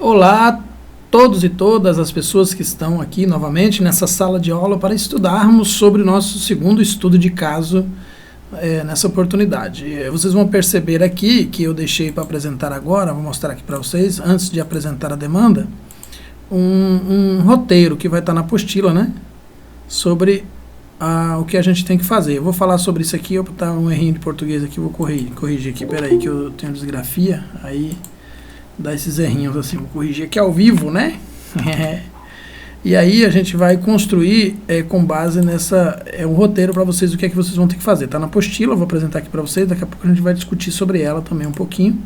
Olá a todos e todas as pessoas que estão aqui novamente nessa sala de aula para estudarmos sobre o nosso segundo estudo de caso nessa oportunidade. Vocês vão perceber aqui que eu deixei para apresentar agora, vou mostrar aqui para vocês, antes de apresentar a demanda, um roteiro que vai estar na apostila, né? Sobre o que a gente tem que fazer. Eu vou falar sobre isso aqui, eu vou botar um errinho de português aqui, vou corrigir aqui, peraí que eu tenho desgrafia, aí dá esses errinhos assim, vou corrigir aqui ao vivo, né? E aí a gente vai construir com base nessa, um roteiro para vocês, o que é que vocês vão ter que fazer. Tá na apostila, eu vou apresentar aqui para vocês, daqui a pouco a gente vai discutir sobre ela também um pouquinho,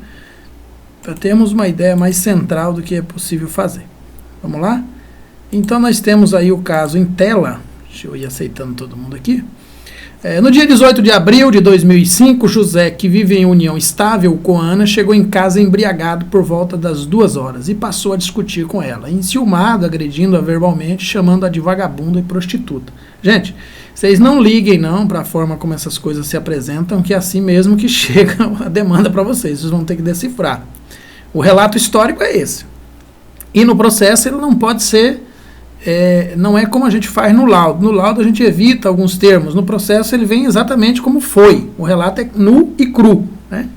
para termos uma ideia mais central do que é possível fazer. Vamos lá? Então nós temos aí o caso em tela, deixa eu ir aceitando todo mundo aqui. No dia 18 de abril de 2005, José, que vive em união estável com Ana, chegou em casa embriagado por volta das 2 horas e passou a discutir com ela, enciumado, agredindo-a verbalmente, chamando-a de vagabunda e prostituta. Gente, vocês não liguem não para a forma como essas coisas se apresentam, que é assim mesmo que chega a demanda para vocês vão ter que decifrar. O relato histórico é esse. E no processo ele não pode ser... não é como a gente faz no laudo. No laudo a gente evita alguns termos. No processo ele vem exatamente como foi. O relato é nu e cru, né?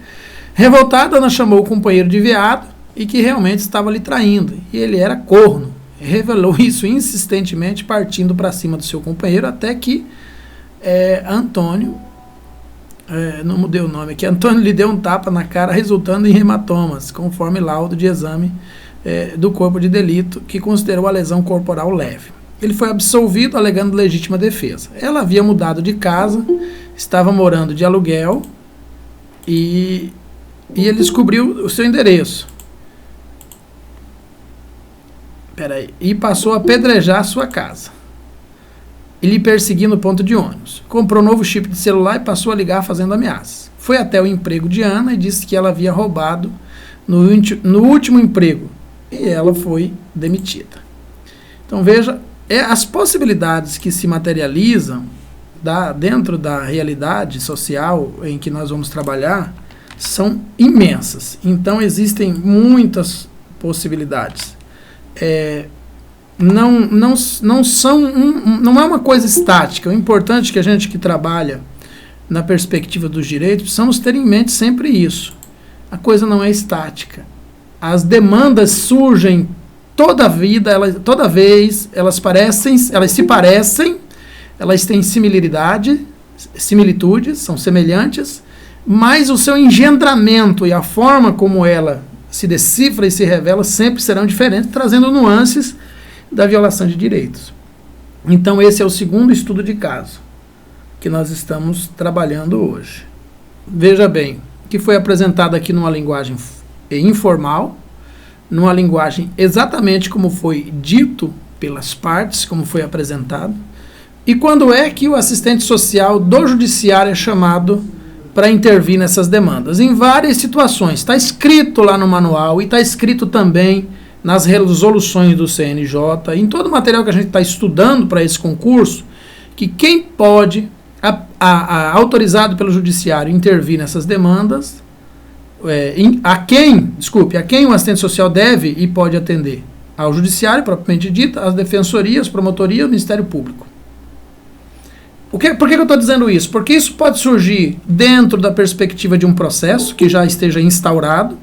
Revoltada, Ana chamou o companheiro de viado e que realmente estava lhe traindo. E ele era corno. Revelou isso insistentemente, partindo para cima do seu companheiro, até que Antônio, não mudei o nome aqui, Antônio lhe deu um tapa na cara, resultando em hematomas, conforme laudo de exame do corpo de delito, que considerou a lesão corporal leve. Ele foi absolvido alegando legítima defesa. Ela havia mudado de casa, estava morando de aluguel e ele descobriu o seu endereço. E passou a apedrejar a sua casa. E lhe perseguiu no ponto de ônibus. Comprou um novo chip de celular e passou a ligar fazendo ameaças. Foi até o emprego de Ana e disse que ela havia roubado no último emprego. E ela foi demitida. Então veja, as possibilidades que se materializam dentro da realidade social em que nós vamos trabalhar são imensas. Então existem muitas possibilidades. Não é uma coisa estática. O importante é que a gente que trabalha na perspectiva dos direitos, precisamos ter em mente sempre isso. A coisa não é estática. As demandas surgem toda vez, elas se parecem, elas têm similitudes, são semelhantes, mas o seu engendramento e a forma como ela se decifra e se revela sempre serão diferentes, trazendo nuances da violação de direitos. Então esse é o segundo estudo de caso que nós estamos trabalhando hoje. Veja bem, que foi apresentado aqui numa linguagem informal, numa linguagem exatamente como foi dito pelas partes, como foi apresentado, e quando é que o assistente social do judiciário é chamado para intervir nessas demandas. Em várias situações, está escrito lá no manual e está escrito também nas resoluções do CNJ, em todo o material que a gente está estudando para esse concurso, que quem pode, autorizado pelo judiciário, intervir nessas demandas, a quem o assistente social deve e pode atender? Ao judiciário, propriamente dito, às defensorias, promotoria, ao Ministério Público. Por que eu estou dizendo isso? Porque isso pode surgir dentro da perspectiva de um processo que já esteja instaurado,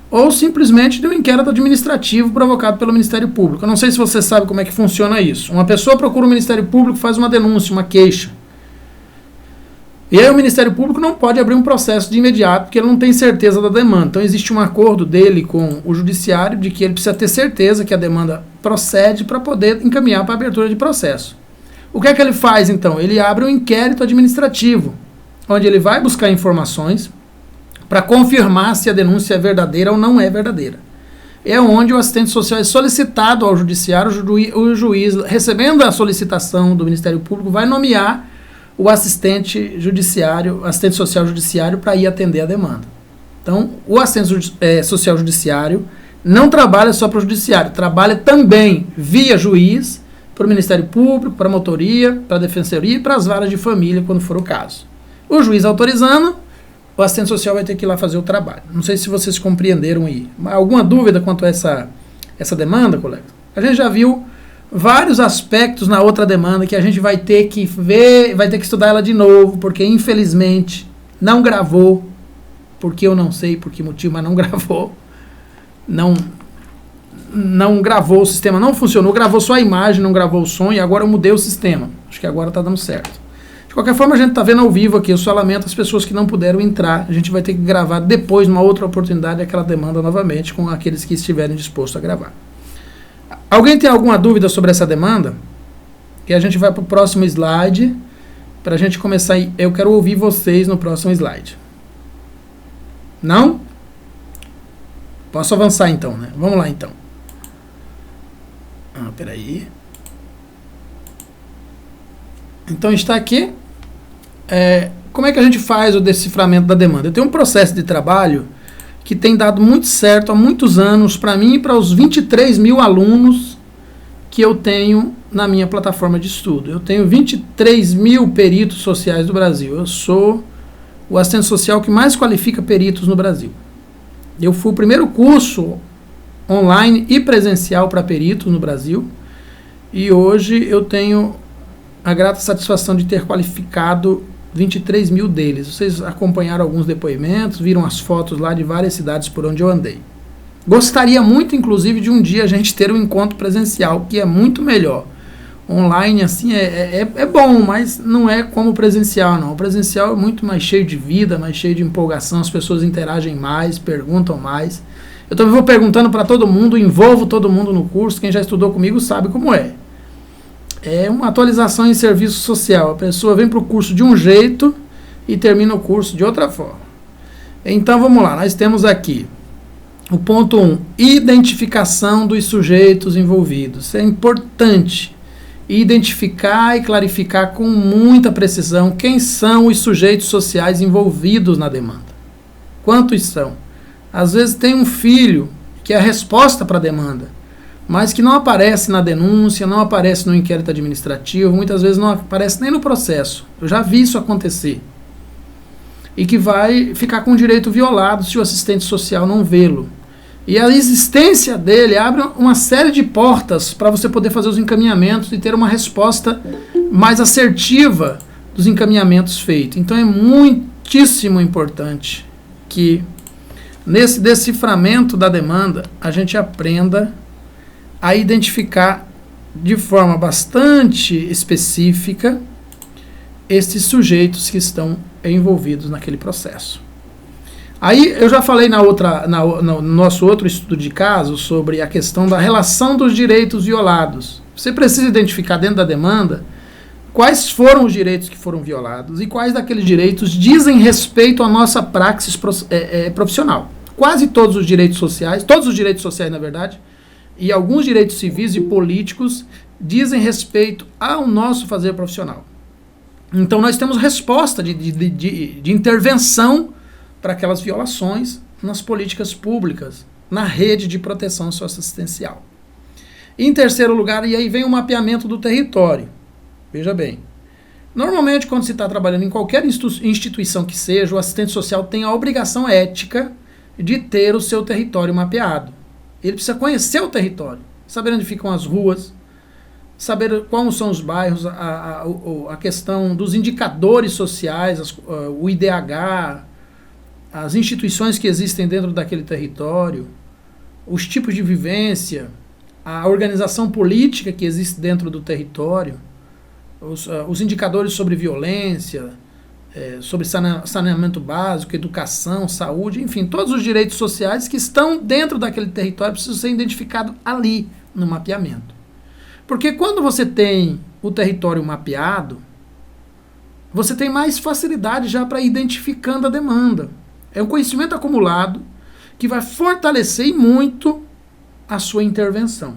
ou simplesmente de um inquérito administrativo provocado pelo Ministério Público. Eu não sei se você sabe como é que funciona isso. Uma pessoa procura o Ministério Público, faz uma denúncia, uma queixa. E aí o Ministério Público não pode abrir um processo de imediato, porque ele não tem certeza da demanda. Então existe um acordo dele com o judiciário de que ele precisa ter certeza que a demanda procede para poder encaminhar para a abertura de processo. O que é que ele faz então? Ele abre um inquérito administrativo, onde ele vai buscar informações para confirmar se a denúncia é verdadeira ou não é verdadeira. É onde o assistente social é solicitado ao judiciário, o juiz, recebendo a solicitação do Ministério Público, vai nomear o assistente social judiciário para ir atender a demanda. Então, o assistente social judiciário não trabalha só para o judiciário, trabalha também via juiz, para o Ministério Público, para a promotoria, para a defensoria e para as varas de família, quando for o caso. O juiz autorizando, o assistente social vai ter que ir lá fazer o trabalho. Não sei se vocês compreenderam aí. Alguma dúvida quanto a essa demanda, colega? A gente já viu vários aspectos na outra demanda que a gente vai ter que ver, vai ter que estudar ela de novo, porque infelizmente não gravou, porque eu não sei por que motivo, mas não gravou. Não gravou, o sistema não funcionou, gravou só a imagem, não gravou o som, e agora eu mudei o sistema. Acho que agora está dando certo. De qualquer forma, a gente está vendo ao vivo aqui, eu só lamento as pessoas que não puderam entrar. A gente vai ter que gravar depois, numa outra oportunidade, aquela demanda novamente, com aqueles que estiverem dispostos a gravar. Alguém tem alguma dúvida sobre essa demanda? E a gente vai para o próximo slide, para a gente começar. Eu quero ouvir vocês no próximo slide. Não? Posso avançar então, né? Vamos lá então. Peraí. Então está aqui. Como é que a gente faz o deciframento da demanda? Eu tenho um processo de trabalho que tem dado muito certo há muitos anos para mim e para os 23 mil alunos que eu tenho na minha plataforma de estudo. Eu tenho 23 mil peritos sociais do Brasil. Eu sou o assistente social que mais qualifica peritos no Brasil. Eu fui o primeiro curso online e presencial para peritos no Brasil, e hoje eu tenho a grata satisfação de ter qualificado 23 mil deles. Vocês acompanharam alguns depoimentos, viram as fotos lá de várias cidades por onde eu andei. Gostaria muito, inclusive, de um dia a gente ter um encontro presencial, que é muito melhor. Online, assim, é bom, mas não é como o presencial, não. O presencial é muito mais cheio de vida, mais cheio de empolgação, as pessoas interagem mais, perguntam mais. Eu também vou perguntando para todo mundo, envolvo todo mundo no curso, quem já estudou comigo sabe como é. É uma atualização em serviço social. A pessoa vem para o curso de um jeito e termina o curso de outra forma. Então vamos lá, nós temos aqui o ponto 1, identificação dos sujeitos envolvidos. Isso é importante. Identificar e clarificar com muita precisão quem são os sujeitos sociais envolvidos na demanda. Quantos são? Às vezes tem um filho que é a resposta para a demanda, mas que não aparece na denúncia, não aparece no inquérito administrativo, muitas vezes não aparece nem no processo. Eu já vi isso acontecer. E que vai ficar com o direito violado se o assistente social não vê-lo. E a existência dele abre uma série de portas para você poder fazer os encaminhamentos e ter uma resposta mais assertiva dos encaminhamentos feitos. Então é muitíssimo importante que nesse deciframento da demanda a gente aprenda a identificar de forma bastante específica esses sujeitos que estão envolvidos naquele processo. Aí eu já falei no nosso outro estudo de caso sobre a questão da relação dos direitos violados. Você precisa identificar dentro da demanda quais foram os direitos que foram violados e quais daqueles direitos dizem respeito à nossa praxis profissional. Quase todos os direitos sociais na verdade, e alguns direitos civis e políticos dizem respeito ao nosso fazer profissional. Então nós temos resposta de intervenção para aquelas violações nas políticas públicas, na rede de proteção socioassistencial. Em terceiro lugar, e aí vem o mapeamento do território. Veja bem, normalmente quando se está trabalhando em qualquer instituição que seja, o assistente social tem a obrigação ética de ter o seu território mapeado. Ele precisa conhecer o território, saber onde ficam as ruas, saber quais são os bairros, a questão dos indicadores sociais, o IDH, as instituições que existem dentro daquele território, os tipos de vivência, a organização política que existe dentro do território, os indicadores sobre violência, sobre saneamento básico, educação, saúde, enfim, todos os direitos sociais que estão dentro daquele território precisam ser identificados ali, no mapeamento. Porque quando você tem o território mapeado, você tem mais facilidade já para ir identificando a demanda. É um conhecimento acumulado que vai fortalecer muito a sua intervenção.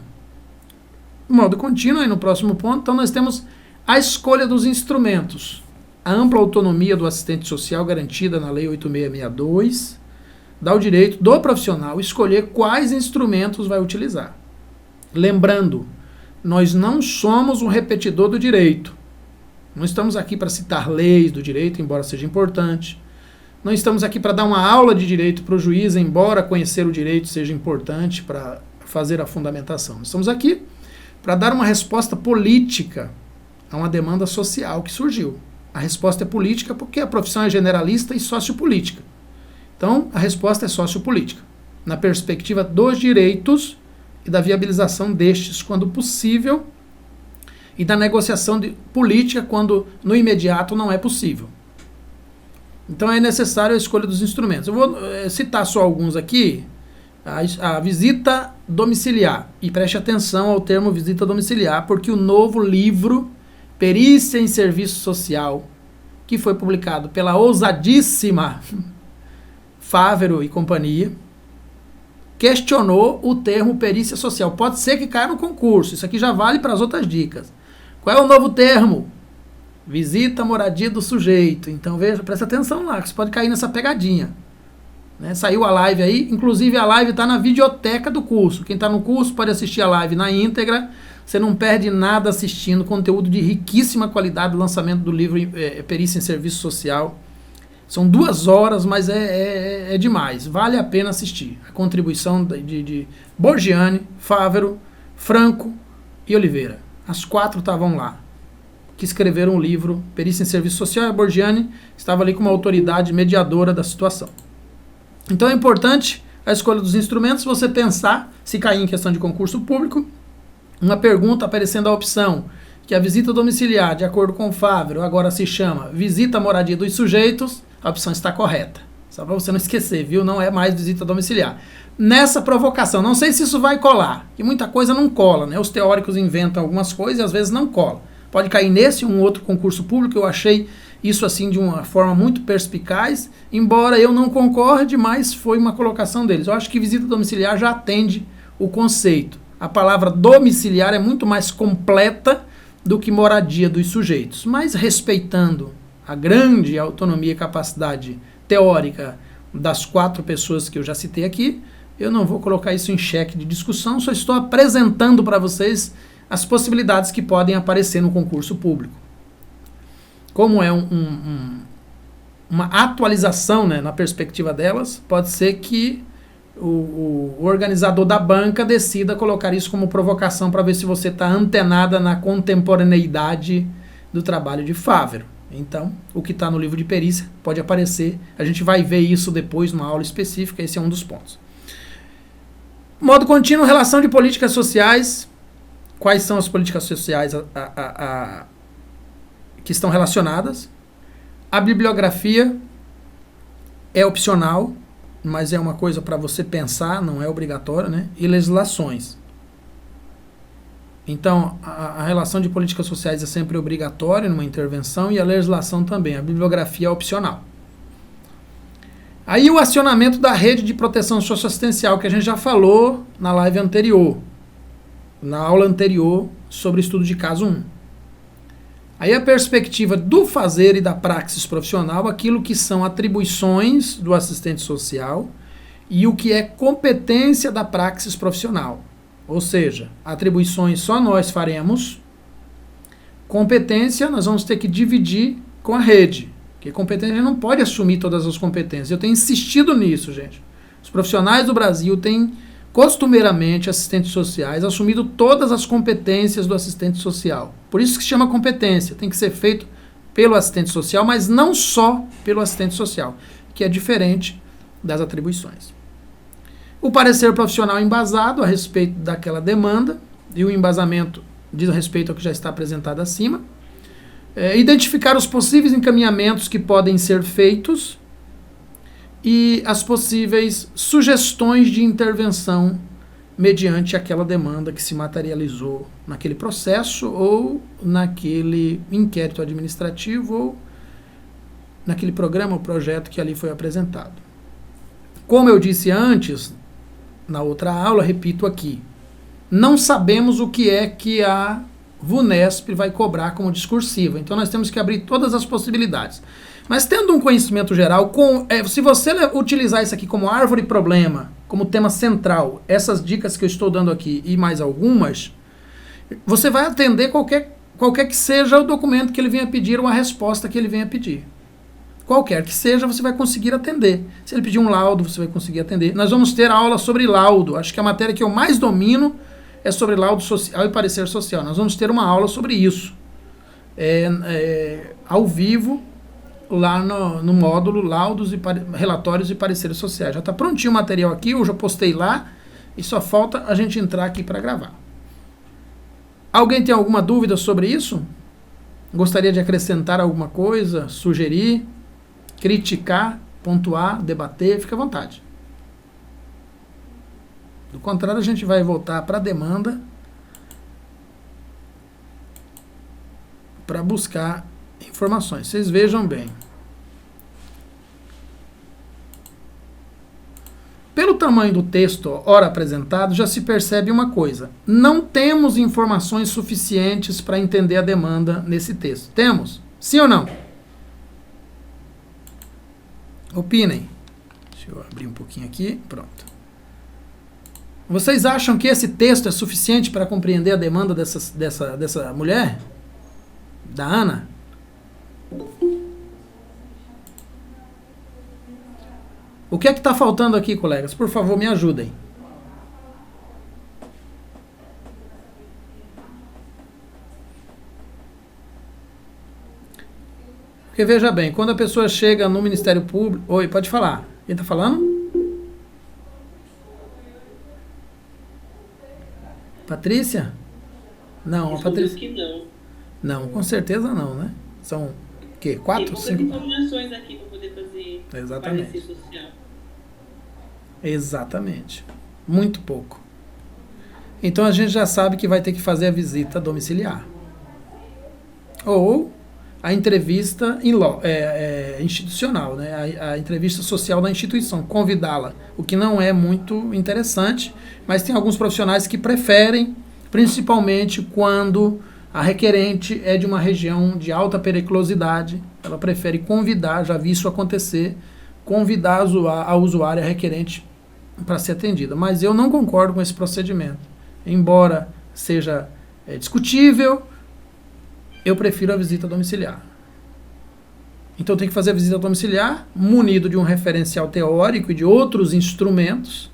Modo contínuo, aí no próximo ponto, então nós temos a escolha dos instrumentos. A ampla autonomia do assistente social garantida na Lei 8662 dá o direito do profissional escolher quais instrumentos vai utilizar. Lembrando, nós não somos um repetidor do direito. Não estamos aqui para citar leis do direito, embora seja importante. Não estamos aqui para dar uma aula de direito para o juiz, embora conhecer o direito seja importante para fazer a fundamentação. Estamos aqui para dar uma resposta política a uma demanda social que surgiu. A resposta é política porque a profissão é generalista e sociopolítica. Então, a resposta é sociopolítica, na perspectiva dos direitos e da viabilização destes, quando possível, e da negociação política, quando no imediato não é possível. Então, é necessário a escolha dos instrumentos. Eu vou citar só alguns aqui. A visita domiciliar. E preste atenção ao termo visita domiciliar, porque o novo livro Perícia em Serviço Social, que foi publicado pela ousadíssima Fávero e companhia, questionou o termo perícia social. Pode ser que caia no concurso. Isso aqui já vale para as outras dicas. Qual é o novo termo? Visita à moradia do sujeito. Então, veja, presta atenção lá, que você pode cair nessa pegadinha. Né? Saiu a live aí, inclusive a live está na videoteca do curso. Quem está no curso pode assistir a live na íntegra. Você não perde nada assistindo, conteúdo de riquíssima qualidade, lançamento do livro Perícia em Serviço Social. São 2 horas, mas é demais. Vale a pena assistir. A contribuição de Borgiani, Fávero, Franco e Oliveira. As 4 estavam lá, que escreveram o livro Perícia em Serviço Social, e a Borgiani estava ali como autoridade mediadora da situação. Então é importante a escolha dos instrumentos, você pensar, se cair em questão de concurso público, uma pergunta aparecendo a opção, que a visita domiciliar, de acordo com o Fávero, agora se chama visita à moradia dos sujeitos, a opção está correta. Só para você não esquecer, viu? Não é mais visita domiciliar. Nessa provocação, não sei se isso vai colar, que muita coisa não cola, né? Os teóricos inventam algumas coisas e às vezes não cola. Pode cair nesse ou um outro concurso público, eu achei isso assim de uma forma muito perspicaz, embora eu não concorde, mas foi uma colocação deles. Eu acho que visita domiciliar já atende o conceito. A palavra domiciliar é muito mais completa do que moradia dos sujeitos, mas respeitando a grande autonomia e capacidade teórica das 4 pessoas que eu já citei aqui, eu não vou colocar isso em xeque de discussão, só estou apresentando para vocês as possibilidades que podem aparecer no concurso público. Como é uma atualização, né, na perspectiva delas, pode ser que o organizador da banca decida colocar isso como provocação para ver se você está antenada na contemporaneidade do trabalho de Fávero. Então, o que está no livro de perícia pode aparecer, a gente vai ver isso depois numa aula específica, esse é um dos pontos. Modo contínuo, relação de políticas sociais. Quais são as políticas sociais que estão relacionadas? A bibliografia é opcional, mas é uma coisa para você pensar, não é obrigatório, né? E legislações. Então, a relação de políticas sociais é sempre obrigatória numa intervenção e a legislação também. A bibliografia é opcional. Aí o acionamento da rede de proteção socioassistencial, que a gente já falou na live anterior, na aula anterior sobre estudo de caso 1. Aí a perspectiva do fazer e da praxis profissional, aquilo que são atribuições do assistente social e o que é competência da praxis profissional. Ou seja, atribuições só nós faremos, competência nós vamos ter que dividir com a rede, porque competência a gente não pode assumir todas as competências. Eu tenho insistido nisso, gente. Os profissionais do Brasil têm costumeiramente, assistentes sociais, assumido todas as competências do assistente social. Por isso que se chama competência. Tem que ser feito pelo assistente social, mas não só pelo assistente social, que é diferente das atribuições. O parecer profissional embasado a respeito daquela demanda, e o embasamento diz respeito ao que já está apresentado acima. Identificar os possíveis encaminhamentos que podem ser feitos e as possíveis sugestões de intervenção mediante aquela demanda que se materializou naquele processo ou naquele inquérito administrativo ou naquele programa ou projeto que ali foi apresentado. Como eu disse antes, na outra aula, repito aqui, não sabemos o que é que a VUNESP vai cobrar como discursiva, então nós temos que abrir todas as possibilidades. Mas tendo um conhecimento geral, se você utilizar isso aqui como árvore problema, como tema central, essas dicas que eu estou dando aqui e mais algumas, você vai atender qualquer que seja o documento que ele venha pedir ou a resposta que ele venha pedir. qualquer que seja, você vai conseguir atender. Se ele pedir um laudo, você vai conseguir atender. Nós vamos ter aula sobre laudo. Acho que a matéria que eu mais domino é sobre laudo social e parecer social. Nós vamos ter uma aula sobre isso. Ao vivo, lá no módulo laudos e relatórios e pareceres sociais. Já está prontinho o material aqui, eu já postei lá e só falta a gente entrar aqui para gravar. Alguém tem alguma dúvida sobre isso? Gostaria de acrescentar alguma coisa, sugerir, criticar, pontuar, debater? Fique à vontade. Do contrário, a gente vai voltar para a demanda para buscar informações. Vocês vejam bem. Pelo tamanho do texto, ora apresentado, já se percebe uma coisa. Não temos informações suficientes para entender a demanda nesse texto. Temos? Sim ou não? Opinem. Deixa eu abrir um pouquinho aqui. Pronto. Vocês acham que esse texto é suficiente para compreender a demanda dessa mulher? Da Ana? O que é que está faltando aqui, colegas? Por favor, me ajudem. Porque veja bem, quando a pessoa chega no Ministério Público... Oi, pode falar. Quem está falando? Patrícia? Não, a Patrícia... que não. Não, com certeza não, né? São o quê? 4, 5? Tem poucas informações aqui para poder fazer parecer social. Exatamente. Muito pouco. Então a gente já sabe que vai ter que fazer a visita domiciliar. Ou a entrevista institucional, né? A entrevista social da instituição, convidá-la, o que não é muito interessante, mas tem alguns profissionais que preferem, principalmente quando a requerente é de uma região de alta periculosidade, ela prefere convidar, já vi isso acontecer, convidar a usuária requerente para ser atendida. Mas eu não concordo com esse procedimento. Embora seja discutível, eu prefiro a visita domiciliar. Então tem que fazer a visita domiciliar, munido de um referencial teórico e de outros instrumentos,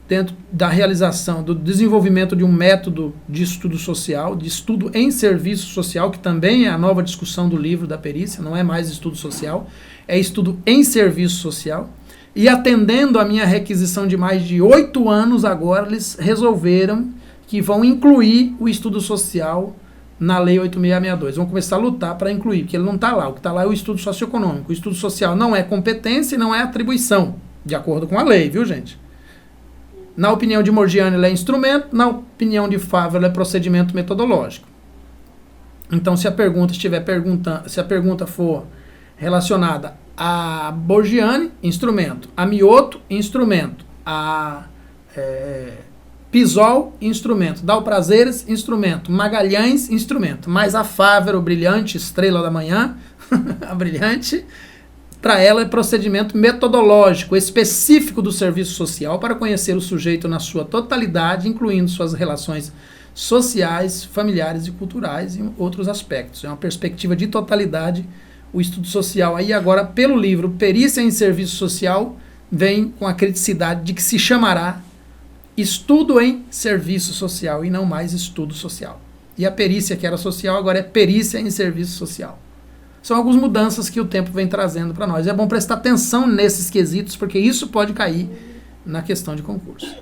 dentro da realização, do desenvolvimento de um método de estudo social, de estudo em serviço social, que também é a nova discussão do livro da perícia, não é mais estudo social, é estudo em serviço social. E atendendo a minha requisição de mais de 8 anos agora, eles resolveram que vão incluir o estudo social na Lei 8662. Vão começar a lutar para incluir, porque ele não está lá. O que está lá é o estudo socioeconômico. O estudo social não é competência e não é atribuição, de acordo com a lei, viu, gente? Na opinião de Morgiani, ele é instrumento. Na opinião de Favre, ele é procedimento metodológico. Então, se a pergunta for relacionada a Borgiani, instrumento. A Mioto, instrumento. A Pisol, instrumento. Dalprazeres, instrumento. Magalhães, instrumento. Mas a Favre, o brilhante, estrela da manhã, a brilhante, para ela é procedimento metodológico, específico do serviço social para conhecer o sujeito na sua totalidade, incluindo suas relações sociais, familiares e culturais e outros aspectos. É uma perspectiva de totalidade o estudo social. Aí agora, pelo livro Perícia em Serviço Social, vem com a criticidade de que se chamará estudo em serviço social e não mais estudo social. E a perícia que era social agora é perícia em serviço social. São algumas mudanças que o tempo vem trazendo para nós. É bom prestar atenção nesses quesitos, porque isso pode cair na questão de concurso.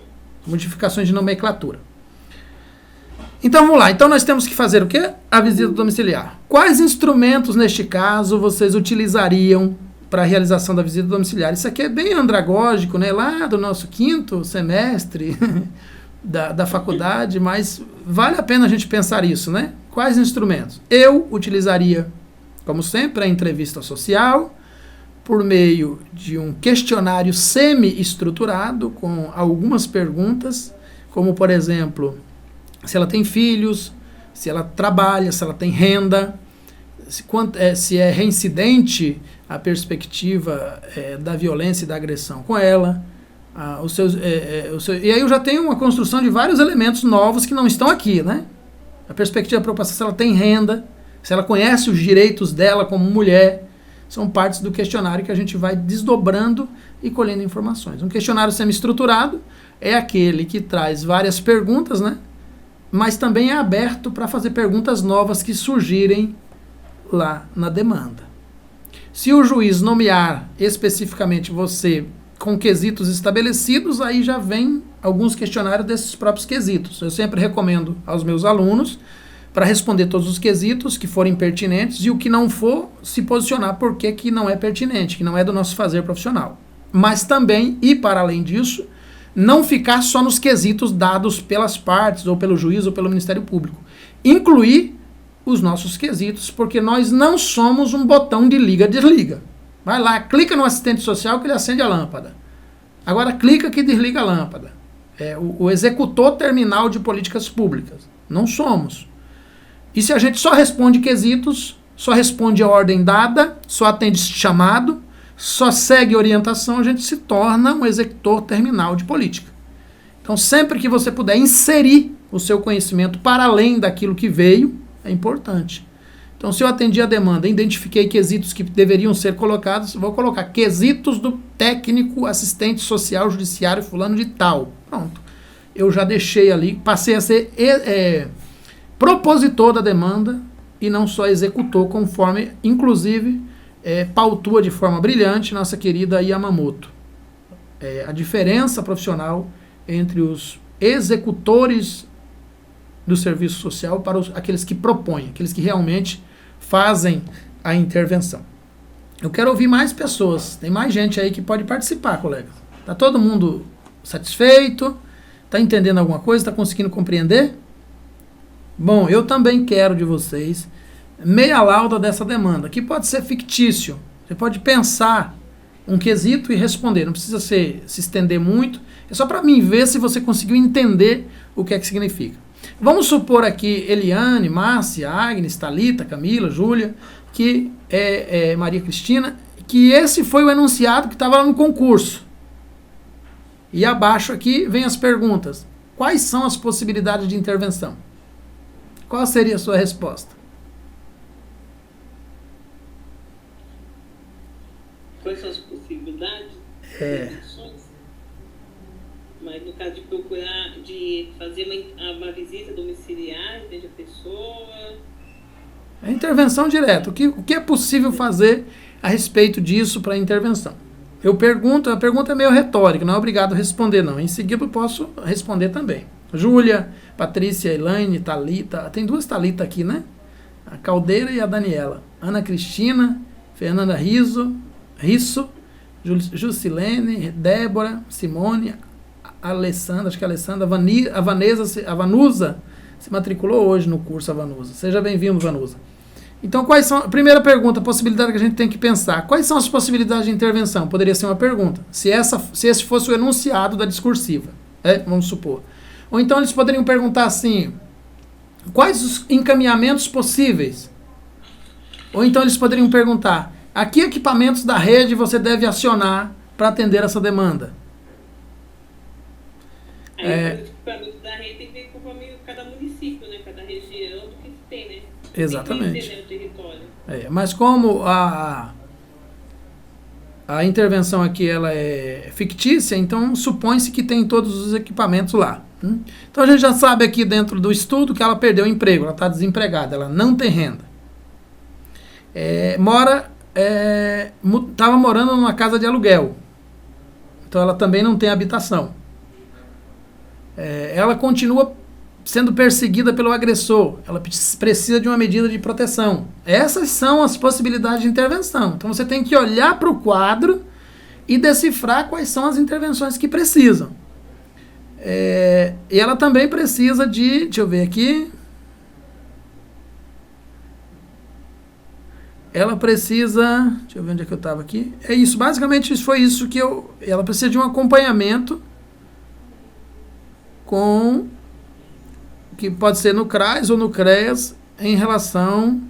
Modificações de nomenclatura. Então vamos lá. Então nós temos que fazer o quê? A visita domiciliar. Quais instrumentos, neste caso, vocês utilizariam para a realização da visita domiciliar? Isso aqui é bem andragógico, né? Lá do nosso 5º semestre da faculdade, mas vale a pena a gente pensar isso, né? Quais instrumentos? Eu utilizaria, como sempre, a entrevista social, por meio de um questionário semi-estruturado, com algumas perguntas, como, por exemplo, se ela tem filhos, se ela trabalha, se ela tem renda, se é reincidente a perspectiva da violência e da agressão com ela. E aí eu já tenho uma construção de vários elementos novos que não estão aqui, né? A perspectiva da preocupação, se ela tem renda, se ela conhece os direitos dela como mulher, são partes do questionário que a gente vai desdobrando e colhendo informações. Um questionário semi-estruturado é aquele que traz várias perguntas, né? Mas também é aberto para fazer perguntas novas que surgirem lá na demanda. Se o juiz nomear especificamente você com quesitos estabelecidos, aí já vem alguns questionários desses próprios quesitos. Eu sempre recomendo aos meus alunos, para responder todos os quesitos que forem pertinentes, e o que não for, se posicionar por que não é pertinente, que não é do nosso fazer profissional. Mas também, e para além disso, não ficar só nos quesitos dados pelas partes, ou pelo juiz, ou pelo Ministério Público. Incluir os nossos quesitos, porque nós não somos um botão de liga-desliga. Vai lá, clica no assistente social que ele acende a lâmpada. Agora clica que desliga a lâmpada. É o executor terminal de políticas públicas. Não somos. E se a gente só responde quesitos, só responde a ordem dada, só atende chamado, só segue orientação, a gente se torna um executor terminal de política. Então, sempre que você puder inserir o seu conhecimento para além daquilo que veio, é importante. Então, se eu atendi a demanda, identifiquei quesitos que deveriam ser colocados, vou colocar quesitos do técnico, assistente social, judiciário, fulano de tal. Pronto. Eu já deixei ali, passei a ser propositor da demanda e não só executor, conforme, inclusive, pautua de forma brilhante nossa querida Yamamoto. A diferença profissional entre os executores do serviço social para aqueles que propõem, aqueles que realmente fazem a intervenção. Eu quero ouvir mais pessoas, tem mais gente aí que pode participar, colegas. Está todo mundo satisfeito? Está entendendo alguma coisa? Está conseguindo compreender? Bom, eu também quero de vocês meia lauda dessa demanda, que pode ser fictício. Você pode pensar um quesito e responder, não precisa se estender muito, é só para mim ver se você conseguiu entender o que é que significa. Vamos supor aqui Eliane, Márcia, Agnes, Thalita, Camila, Júlia, que é Maria Cristina, que esse foi o enunciado que estava lá no concurso. E abaixo aqui vem as perguntas. Quais são as possibilidades de intervenção? Qual seria a sua resposta? Quais são as possibilidades? Mas no caso de procurar, de fazer uma visita domiciliar, entende a pessoa? A intervenção direta. O que é possível fazer a respeito disso para a intervenção? Eu pergunto, a pergunta é meio retórica, não é obrigado a responder, não. Em seguida eu posso responder também. Júlia, Patrícia, Elaine, Thalita, tem duas Thalita aqui, né? A Caldeira e a Daniela. Ana Cristina, Fernanda Risso, Jusilene, Débora, Simone, Alessandra, acho que a Alessandra, a Vanusa se matriculou hoje no curso, a Vanusa. Seja bem-vindo, Vanusa. Então, quais são... Primeira pergunta, possibilidade que a gente tem que pensar. Quais são as possibilidades de intervenção? Poderia ser uma pergunta. Se esse fosse o enunciado da discursiva, vamos supor. Ou então eles poderiam perguntar assim, quais os encaminhamentos possíveis? Ou então eles poderiam perguntar, a que equipamentos da rede você deve acionar para atender essa demanda? Os equipamentos da rede tem que ver conforme cada município, né? Cada região do que tem, né? Exatamente. Tem que ter, né, o território. Mas como a intervenção aqui ela é fictícia, então supõe-se que tem todos os equipamentos lá. Então a gente já sabe aqui dentro do estudo que ela perdeu o emprego, ela está desempregada, ela não tem renda. Estava morando numa casa de aluguel, então ela também não tem habitação. Ela continua sendo perseguida pelo agressor, ela precisa de uma medida de proteção. Essas são as possibilidades de intervenção. Então você tem que olhar para o quadro e decifrar quais são as intervenções que precisam. E ela também precisa de... Deixa eu ver aqui. Ela precisa... Deixa eu ver onde é que eu estava aqui. É isso, basicamente foi isso que ela precisa de um acompanhamento que pode ser no CRAS ou no CREAS em relação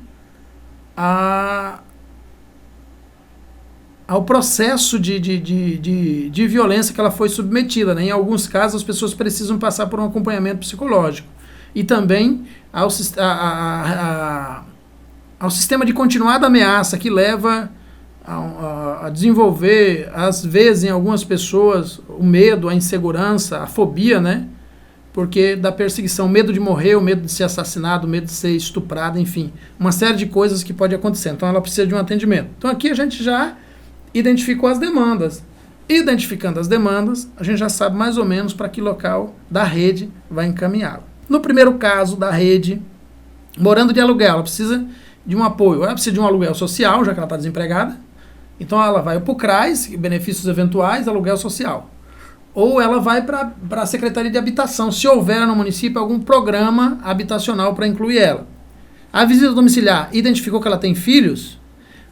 ao processo de violência que ela foi submetida, né? Em alguns casos, as pessoas precisam passar por um acompanhamento psicológico. E também ao sistema de continuada ameaça, que leva a desenvolver, às vezes, em algumas pessoas, o medo, a insegurança, a fobia, né? Porque da perseguição, medo de morrer, o medo de ser assassinado, o medo de ser estuprado, enfim, uma série de coisas que pode acontecer. Então, ela precisa de um atendimento. Então, aqui a gente já identificou as demandas. Identificando as demandas, a gente já sabe mais ou menos para que local da rede vai encaminhá-la. No primeiro caso da rede, morando de aluguel, ela precisa de um apoio. Ela precisa de um aluguel social, já que ela está desempregada. Então, ela vai para o CRAS, benefícios eventuais, aluguel social. Ou ela vai para a Secretaria de Habitação, se houver no município algum programa habitacional para incluir ela. A visita domiciliar identificou que ela tem filhos.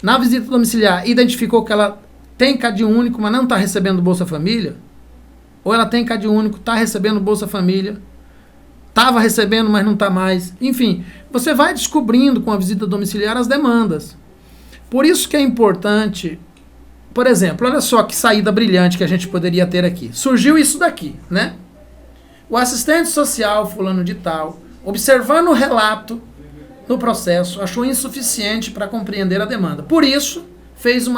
Na visita domiciliar, identificou que ela tem CAD único, mas não está recebendo Bolsa Família. Ou ela tem CAD único, está recebendo Bolsa Família. Estava recebendo, mas não está mais. Enfim, você vai descobrindo com a visita domiciliar as demandas. Por isso que é importante, por exemplo, olha só que saída brilhante que a gente poderia ter aqui. Surgiu isso daqui, né? O assistente social, fulano de tal, observando o relato no processo, achou insuficiente para compreender a demanda. Por isso,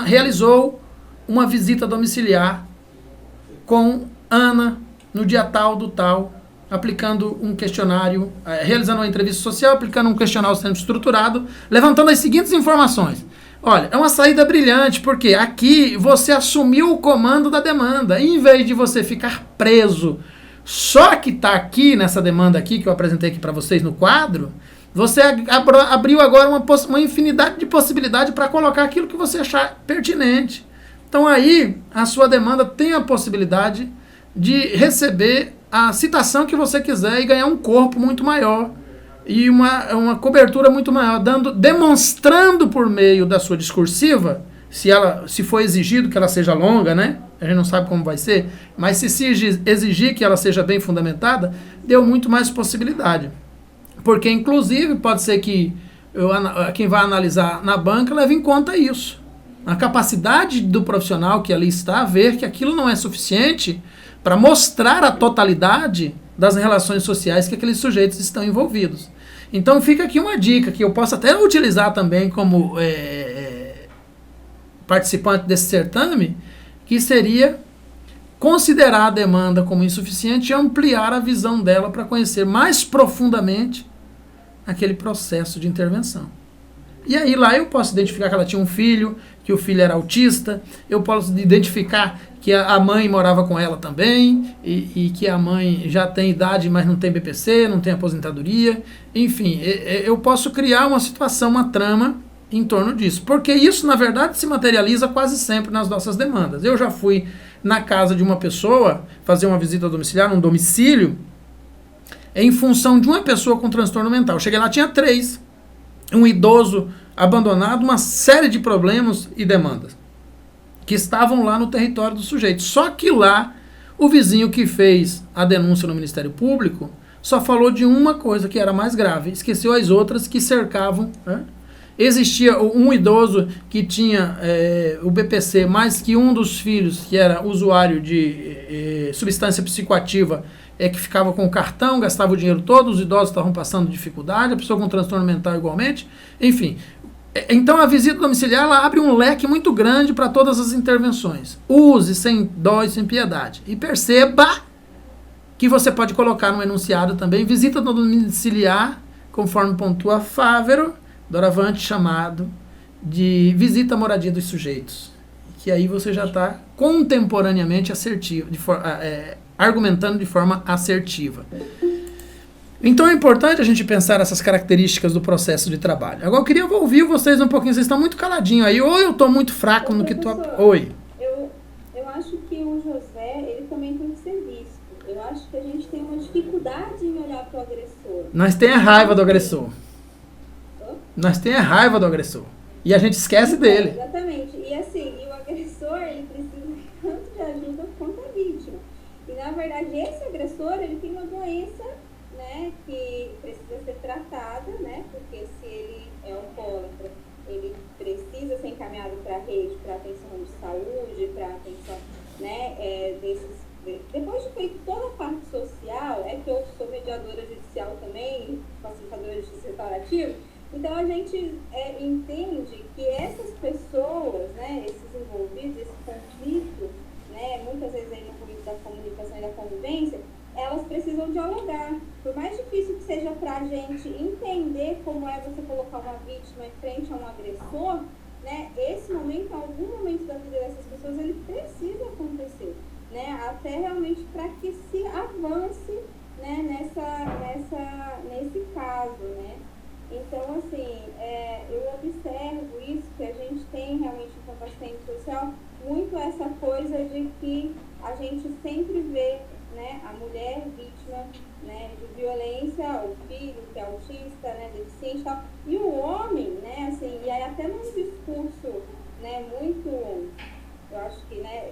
realizou uma visita domiciliar com Ana no dia tal do tal, aplicando um questionário, realizando uma entrevista social, aplicando um questionário sempre estruturado, levantando as seguintes informações. Olha, é uma saída brilhante, porque aqui você assumiu o comando da demanda, em vez de você ficar preso só que está aqui, nessa demanda aqui, que eu apresentei aqui para vocês no quadro, você abriu agora uma infinidade de possibilidades para colocar aquilo que você achar pertinente. Então aí, a sua demanda tem a possibilidade de receber a citação que você quiser e ganhar um corpo muito maior e uma cobertura muito maior, demonstrando por meio da sua discursiva, se for exigido que ela seja longa, né? A gente não sabe como vai ser, mas se exigir que ela seja bem fundamentada, deu muito mais possibilidade. Porque, inclusive, pode ser que quem vai analisar na banca leve em conta isso. A capacidade do profissional que ali está a ver que aquilo não é suficiente para mostrar a totalidade das relações sociais que aqueles sujeitos estão envolvidos. Então fica aqui uma dica que eu posso até utilizar também como participante desse certame, que seria considerar a demanda como insuficiente e ampliar a visão dela para conhecer mais profundamente aquele processo de intervenção. E aí lá eu posso identificar que ela tinha um filho, que o filho era autista, eu posso identificar que a mãe morava com ela também, e que a mãe já tem idade, mas não tem BPC, não tem aposentadoria. Enfim, eu posso criar uma situação, uma trama em torno disso. Porque isso, na verdade, se materializa quase sempre nas nossas demandas. Eu já fui na casa de uma pessoa fazer uma visita domiciliar, num domicílio, em função de uma pessoa com transtorno mental. Cheguei lá, tinha 3. Um idoso abandonado, uma série de problemas e demandas que estavam lá no território do sujeito. Só que lá, o vizinho que fez a denúncia no Ministério Público só falou de uma coisa que era mais grave, esqueceu as outras que cercavam, né? Existia um idoso que tinha o BPC, mais que um dos filhos que era usuário de substância psicoativa, que ficava com o cartão, gastava o dinheiro todo, os idosos estavam passando dificuldade, a pessoa com transtorno mental igualmente, enfim. Então a visita domiciliar ela abre um leque muito grande para todas as intervenções. Use sem dó e sem piedade. E perceba que você pode colocar no enunciado também visita domiciliar, conforme pontua Fávero, doravante chamado de visita à moradia dos sujeitos. Que aí você já está contemporaneamente assertivo, argumentando de forma assertiva. Então é importante a gente pensar essas características do processo de trabalho. Agora eu queria ouvir vocês um pouquinho, vocês estão muito caladinhos aí, ou eu estou muito fraco no que tu... Oi. Eu acho que o José, ele também tem que ser visto. Eu acho que a gente tem uma dificuldade em olhar para o agressor. Nós temos a raiva do agressor. Nós temos a raiva do agressor. E a gente esquece dele. Exatamente. E assim, o agressor, ele precisa tanto de ajuda quanto a vítima. E na verdade, esse agressor, ele tem uma doença, né, que precisa ser tratada, né, porque se ele é alcoólatra, ele precisa ser encaminhado para a rede, para atenção de saúde, para atenção, né, depois de feito toda a parte social, que eu sou mediadora judicial também, facilitadora de justiça restaurativa, Então a gente entende que essas pessoas, né, esses envolvidos, esse conflito, né, muitas vezes aí no conflito da comunicação e da convivência, elas precisam dialogar. Por mais difícil que seja para a gente entender como é você colocar uma vítima em frente a um agressor, né, esse momento, algum momento da vida dessas pessoas, ele precisa acontecer, né, até realmente para que se avance, né, nesse caso, né. Então, assim, eu observo isso, que a gente tem realmente, enquanto assistente social, muito essa coisa de que a gente sempre vê, né, a mulher vítima, né, de violência, o filho que é autista, né, deficiente e tal, e o homem, né, assim, e aí até num discurso, né, muito, eu acho que, né,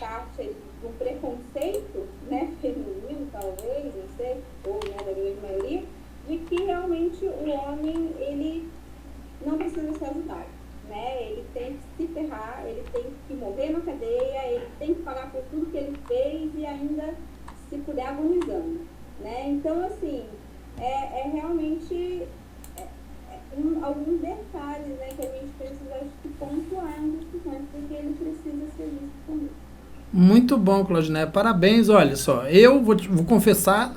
parte de um preconceito, né, feminino, talvez, não sei, ou, né, da grande maioria, de que realmente o homem, ele não precisa ser ajudado, né? Ele tem que se ferrar, ele tem que morrer na cadeia, ele tem que pagar por tudo que ele fez e ainda, se puder, agonizando, né? Então, assim, realmente alguns detalhes, né, que a gente precisa, acho que, pontuar no discussão, porque ele precisa ser visto também. Muito bom, Claudiné. Parabéns. Olha só, eu vou confessar,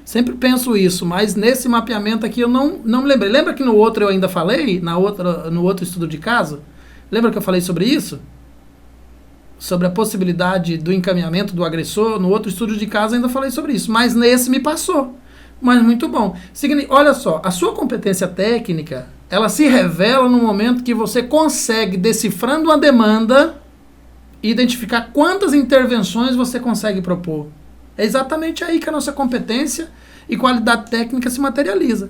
sempre penso isso, mas nesse mapeamento aqui eu não me lembrei. Lembra que no outro eu ainda falei? No outro estudo de caso? Lembra que eu falei sobre isso? Sobre a possibilidade do encaminhamento do agressor? No outro estudo de caso eu ainda falei sobre isso. Mas nesse me passou. Mas muito bom. Olha só, a sua competência técnica, ela se revela no momento que você consegue, decifrando uma demanda, identificar quantas intervenções você consegue propor. É exatamente aí que a nossa competência e qualidade técnica se materializa.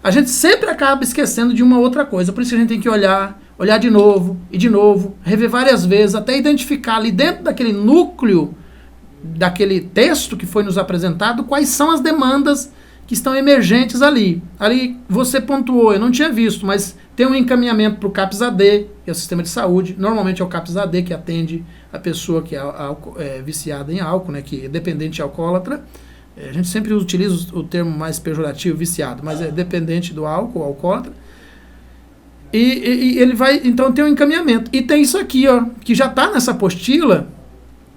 A gente sempre acaba esquecendo de uma outra coisa, por isso que a gente tem que olhar de novo, rever várias vezes, até identificar ali dentro daquele núcleo, daquele texto que foi nos apresentado, quais são as demandas que estão emergentes ali. Ali você pontuou, eu não tinha visto, mas tem um encaminhamento para o CAPS-AD, que é o sistema de saúde. Normalmente é o CAPS-AD que atende a pessoa que é viciada em álcool, né, que é dependente alcoólatra. A gente sempre utiliza o termo mais pejorativo, viciado, mas é dependente do álcool, alcoólatra. E ele vai, então tem um encaminhamento. E tem isso aqui, ó, que já está nessa apostila,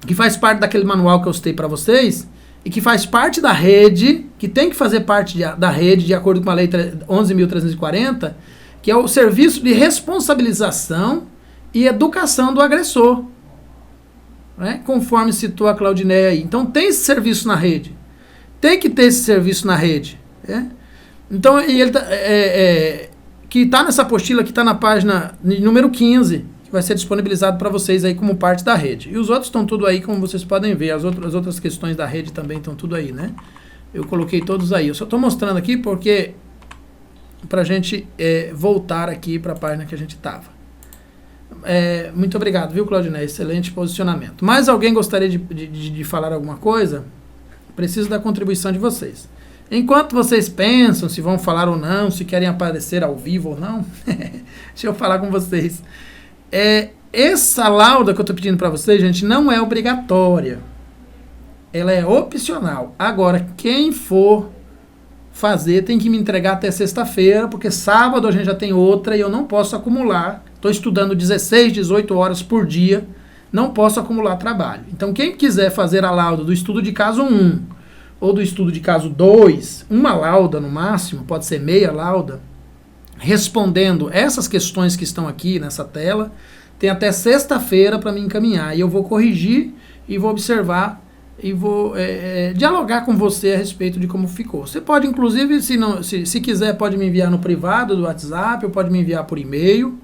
que faz parte daquele manual que eu citei para vocês, e que faz parte da rede, que tem que fazer parte da rede, de acordo com a Lei 11.340, que é o serviço de responsabilização e educação do agressor, né? Conforme citou a Claudinéia aí. Então tem esse serviço na rede. Tem que ter esse serviço na rede. Né? Então, ele que está nessa apostila, que está na página número 15, que vai ser disponibilizado para vocês aí como parte da rede. E os outros estão tudo aí, como vocês podem ver. As outras questões da rede também estão tudo aí, né? Eu coloquei todos aí. Eu só estou mostrando aqui porque para a gente voltar aqui para a página que a gente estava. Muito obrigado, viu, Claudiné? Excelente posicionamento. Mais alguém gostaria de falar alguma coisa? Preciso da contribuição de vocês. Enquanto vocês pensam se vão falar ou não, se querem aparecer ao vivo ou não, deixa eu falar com vocês. Essa lauda que eu estou pedindo para vocês, gente, não é obrigatória. Ela é opcional. Agora, quem for fazer tem que me entregar até sexta-feira, porque sábado a gente já tem outra e eu não posso acumular. Estou estudando 16, 18 horas por dia, não posso acumular trabalho. Então, quem quiser fazer a lauda do estudo de caso 1 ou do estudo de caso 2, uma lauda no máximo, pode ser meia lauda, respondendo essas questões que estão aqui nessa tela, tem até sexta-feira para me encaminhar. E eu vou corrigir e vou observar e vou dialogar com você a respeito de como ficou. Você pode, inclusive, se quiser, pode me enviar no privado do WhatsApp, ou pode me enviar por e-mail,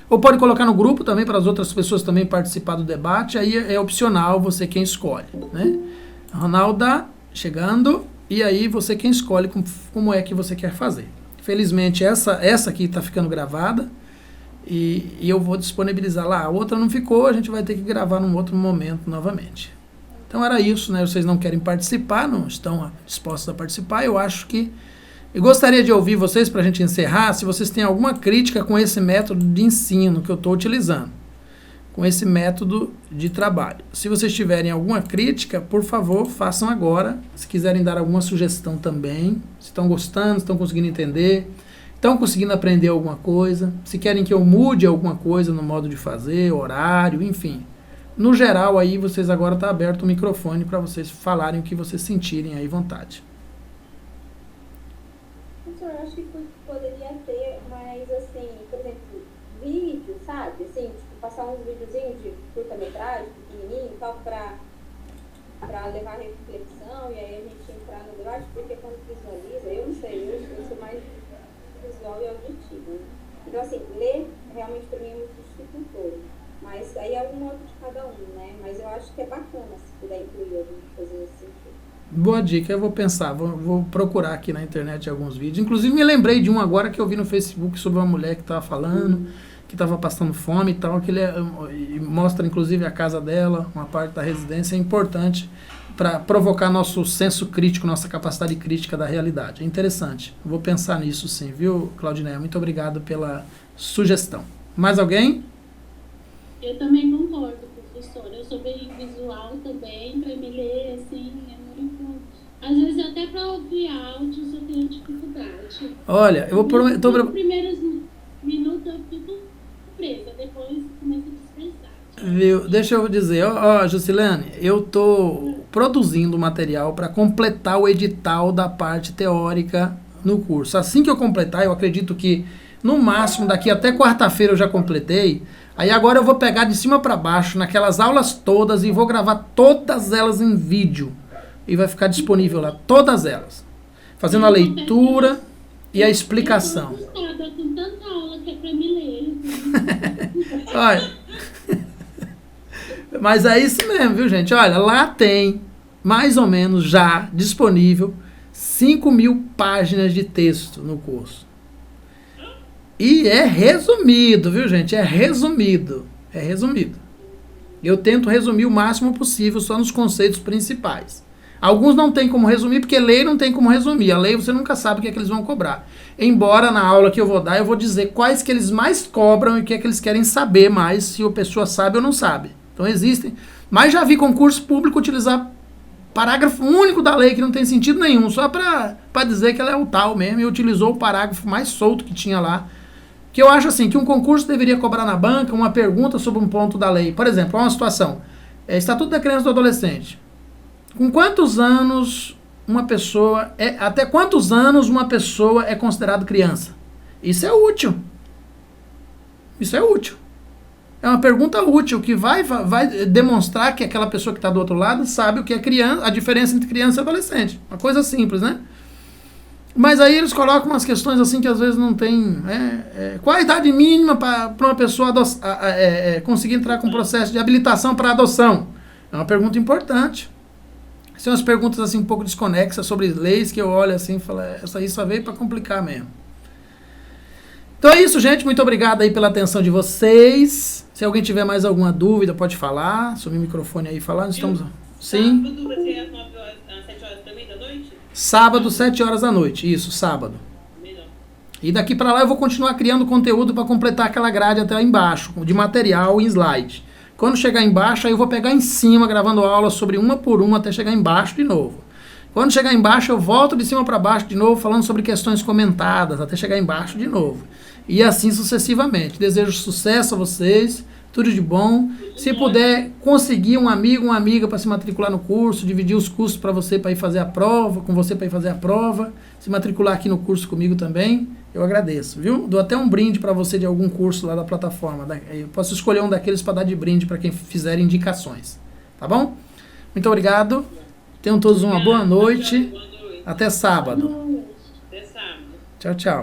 ou pode colocar no grupo também, para as outras pessoas também participar do debate. Aí é opcional, você quem escolhe, né? Ronalda chegando, e aí você quem escolhe como é que você quer fazer. Felizmente essa aqui está ficando gravada, e eu vou disponibilizar lá. A outra não ficou, a gente vai ter que gravar num outro momento novamente. Então era isso, né? Vocês não querem participar, não estão dispostos a participar. Eu acho que eu gostaria de ouvir vocês para a gente encerrar, se vocês têm alguma crítica com esse método de ensino que eu estou utilizando, com esse método de trabalho. Se vocês tiverem alguma crítica, por favor, façam agora. Se quiserem dar alguma sugestão também, se estão gostando, se estão conseguindo entender. Estão conseguindo aprender alguma coisa? Se querem que eu mude alguma coisa no modo de fazer, horário, enfim. No geral, aí vocês agora tá aberto o microfone para vocês falarem o que vocês sentirem aí vontade. Professor, eu acho que poderia ter mais, assim, por exemplo, vídeo, sabe? Assim, tipo, passar uns videozinhos de curta-metragem, pequenininho, tal, pra levar a reflexão e aí a gente entrar no debate, porque quando visualiza, eu não sei, eu sou mais visual e auditivo, né? Então, assim, ler realmente para mim é muito dificultoso. Mas aí é um modo de cada um, né? Mas eu acho que é bacana se puder incluir alguma coisa nesse sentido. Boa dica, eu vou pensar, vou procurar aqui na internet alguns vídeos. Inclusive me lembrei de um agora que eu vi no Facebook sobre uma mulher que estava falando, que estava passando fome e tal, que ele mostra inclusive a casa dela, uma parte da residência, é importante para provocar nosso senso crítico, nossa capacidade crítica da realidade. É interessante, vou pensar nisso sim, viu, Claudineia? Muito obrigado pela sugestão. Mais alguém? Eu também concordo, professora. Eu sou bem visual também, para me ler, assim, é muito... Às vezes até para ouvir áudios eu tenho dificuldade. Olha, eu vou... Nos primeiros minutos eu fico presa, depois começo a dispersar. Viu? Deixa eu dizer, ó, Juscelane, eu tô produzindo material para completar o edital da parte teórica no curso. Assim que eu completar, eu acredito que no máximo daqui até quarta-feira eu já completei. Aí agora eu vou pegar de cima para baixo naquelas aulas todas e vou gravar todas elas em vídeo. E vai ficar disponível lá, todas elas. Fazendo a leitura e a explicação. Eu tô assustada com tanta aula que é para me ler. Olha, mas é isso mesmo, viu, gente? Olha, lá tem mais ou menos já disponível 5.000 páginas de texto no curso. E é resumido, viu, gente? É resumido. É resumido. Eu tento resumir o máximo possível só nos conceitos principais. Alguns não tem como resumir, porque lei não tem como resumir. A lei você nunca sabe o que é que eles vão cobrar. Embora na aula que eu vou dar, eu vou dizer quais que eles mais cobram e o que é que eles querem saber mais, se a pessoa sabe ou não sabe. Então existem. Mas já vi concurso público utilizar parágrafo único da lei que não tem sentido nenhum, só para dizer que ela é o tal mesmo, e utilizou o parágrafo mais solto que tinha lá. Que eu acho assim, que um concurso deveria cobrar na banca uma pergunta sobre um ponto da lei. Por exemplo, uma situação. Estatuto da Criança e do Adolescente. Com quantos anos uma pessoa até quantos anos uma pessoa é considerada criança? Isso é útil. Isso é útil. É uma pergunta útil que vai demonstrar que aquela pessoa que está do outro lado sabe o que é criança, a diferença entre criança e adolescente. Uma coisa simples, né? Mas aí eles colocam umas questões assim que às vezes não tem... qual a idade mínima para uma pessoa conseguir entrar com um processo de habilitação para adoção? É uma pergunta importante. São umas perguntas assim um pouco desconexas sobre leis que eu olho assim e falo, essa aí só veio para complicar mesmo. Então é isso, gente. Muito obrigado aí pela atenção de vocês. Se alguém tiver mais alguma dúvida, pode falar. Assumir o microfone aí e falar. Nós estamos... Sim. Sábado vai ser às 9 horas, às 7 horas também da noite? Sábado, 7 horas da noite. Isso, sábado. Melhor. E daqui para lá eu vou continuar criando conteúdo para completar aquela grade até lá embaixo, de material em slide. Quando chegar embaixo, aí eu vou pegar em cima, gravando aula sobre uma por uma, até chegar embaixo de novo. Quando chegar embaixo, eu volto de cima para baixo de novo, falando sobre questões comentadas, até chegar embaixo de novo. E assim sucessivamente. Desejo sucesso a vocês, tudo de bom. Se puder conseguir um amigo, uma amiga para se matricular no curso, dividir os custos para você para ir fazer a prova, com você para ir fazer a prova, se matricular aqui no curso comigo também, eu agradeço, viu? Dou até um brinde para você de algum curso lá da plataforma. Eu posso escolher um daqueles para dar de brinde para quem fizer indicações. Tá bom? Muito obrigado. Tenham todos uma boa noite. Até sábado. Até sábado. Tchau, tchau.